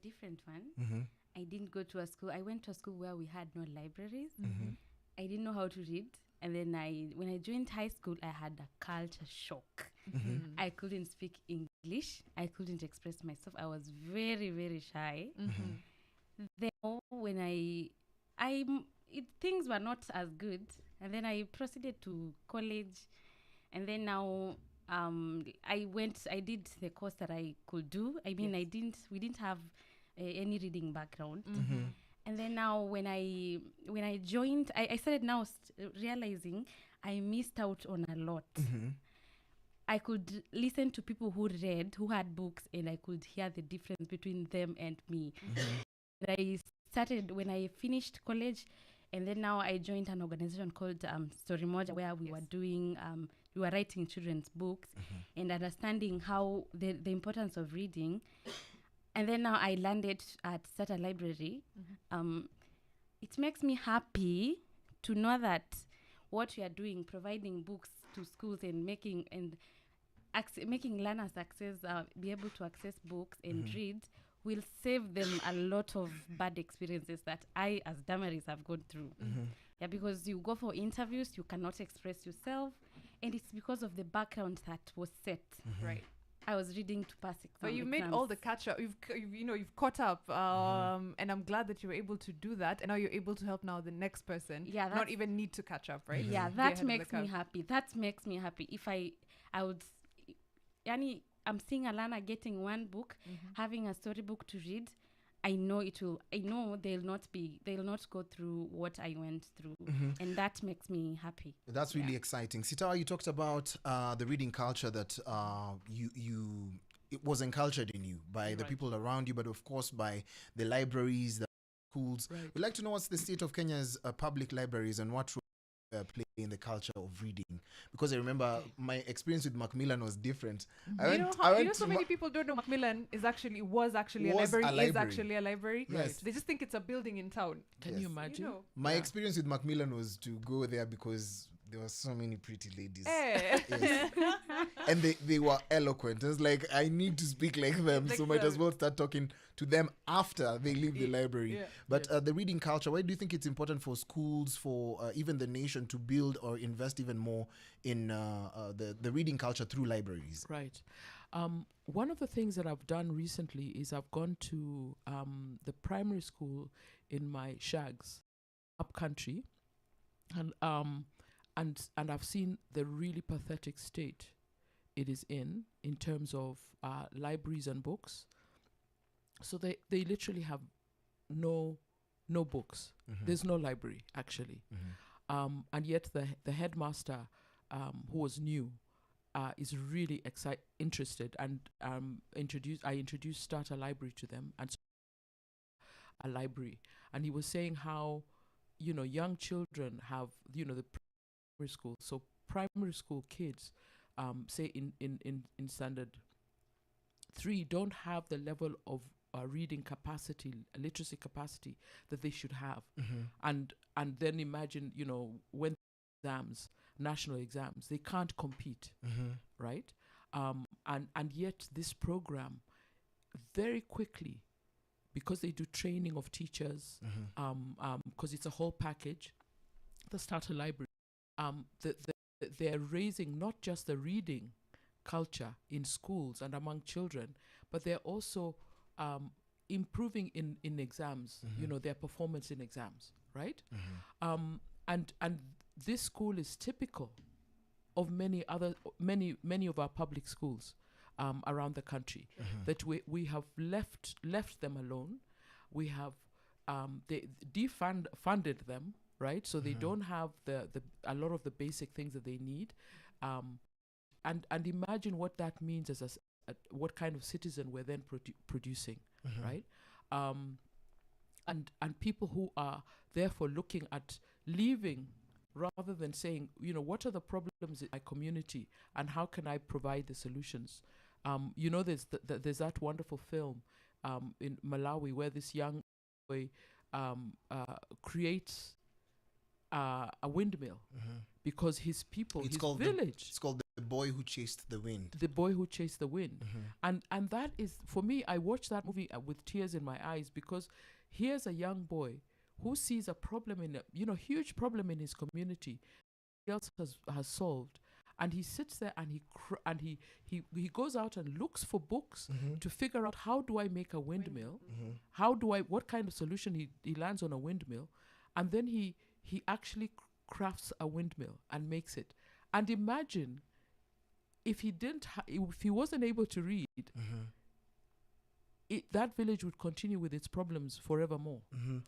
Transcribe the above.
different one. Mm-hmm. I didn't go to a school. I went to a school where we had no libraries. Mm-hmm. I didn't know how to read. And then when I joined high school, I had a culture shock. Mm-hmm. I couldn't speak English. I couldn't express myself. I was very, very shy. Then when things were not as good. And then I proceeded to college. And then now I did the course that I could do. I mean, we didn't have any reading background. And then now when I joined, I started now realizing I missed out on a lot. I could listen to people who read, who had books, and I could hear the difference between them and me. And I started when I finished college, and then now I joined an organization called Story Moja, where we were doing, we were writing children's books and understanding how the importance of reading. And then now I landed at Starter Library. It makes me happy to know that what we are doing, providing books to schools and making learners be able to access books and read, will save them a lot of bad experiences that I, as Damaris, have gone through. Yeah, because you go for interviews, you cannot express yourself, and it's because of the background that was set. Right. I was reading to pass exams. But you made all the catch up. You've caught up, and I'm glad that you were able to do that. And now you're able to help now the next person. Yeah, not even need to catch up, right? Yeah, that makes me happy. That makes me happy. If I would, I'm seeing a learner getting one book, having a storybook to read. I know they'll not go through what I went through, and that makes me happy. That's really exciting. Sitawa, you talked about the reading culture that it was encultured in you by the people around you, but of course by the libraries, the schools. Right. We'd like to know what's the state of Kenya's public libraries and what role play in the culture of reading, because I remember my experience with Macmillan was different. So many people don't know Macmillan was actually a library. Yes. They just think it's a building in town. Can you imagine? My experience with Macmillan was to go there because there were so many pretty ladies. Yes. And they were eloquent. It was like, I need to speak like them, so might as well start talking to them after they leave the library. Yeah. But the reading culture, why do you think it's important for schools, for even the nation to build or invest even more in the reading culture through libraries? Right. One of the things that I've done recently is I've gone to the primary school in my shags up country, and I've seen the really pathetic state it is in terms of libraries and books. So they literally have no books. There's no library actually, and yet the headmaster, who was new, is really interested, and I introduced Starter Library to them, and so a library, and he was saying how young children have the primary school. So primary school kids, say in standard 3, don't have the level of reading capacity, literacy capacity that they should have. And then imagine, when national exams, they can't compete, right? And yet this program, very quickly, because they do training of teachers, because it's a whole package, the Starter Library, they're raising not just the reading culture in schools and among children, but they're also improving in exams, their performance in exams, right? And this school is typical of many of our public schools around the country, that we have left them alone. We have funded them, right? So they don't have a lot of the basic things that they need, and imagine what that means as what kind of citizen we're then producing, right? And people who are therefore looking at leaving, rather than saying, what are the problems in my community and how can I provide the solutions? There's that wonderful film in Malawi where this young boy creates a windmill because his people, village. It's called the Boy Who Chased the Wind. The Boy Who Chased the Wind. And that is, for me, I watched that movie with tears in my eyes, because here's a young boy who sees a problem huge problem in his community else has solved, and he sits there and he goes out and looks for books to figure out, how do I make a windmill? What kind of solution he lands on a windmill, and then he actually crafts a windmill and makes it. And imagine if if he wasn't able to read, that village would continue with its problems forevermore. Now,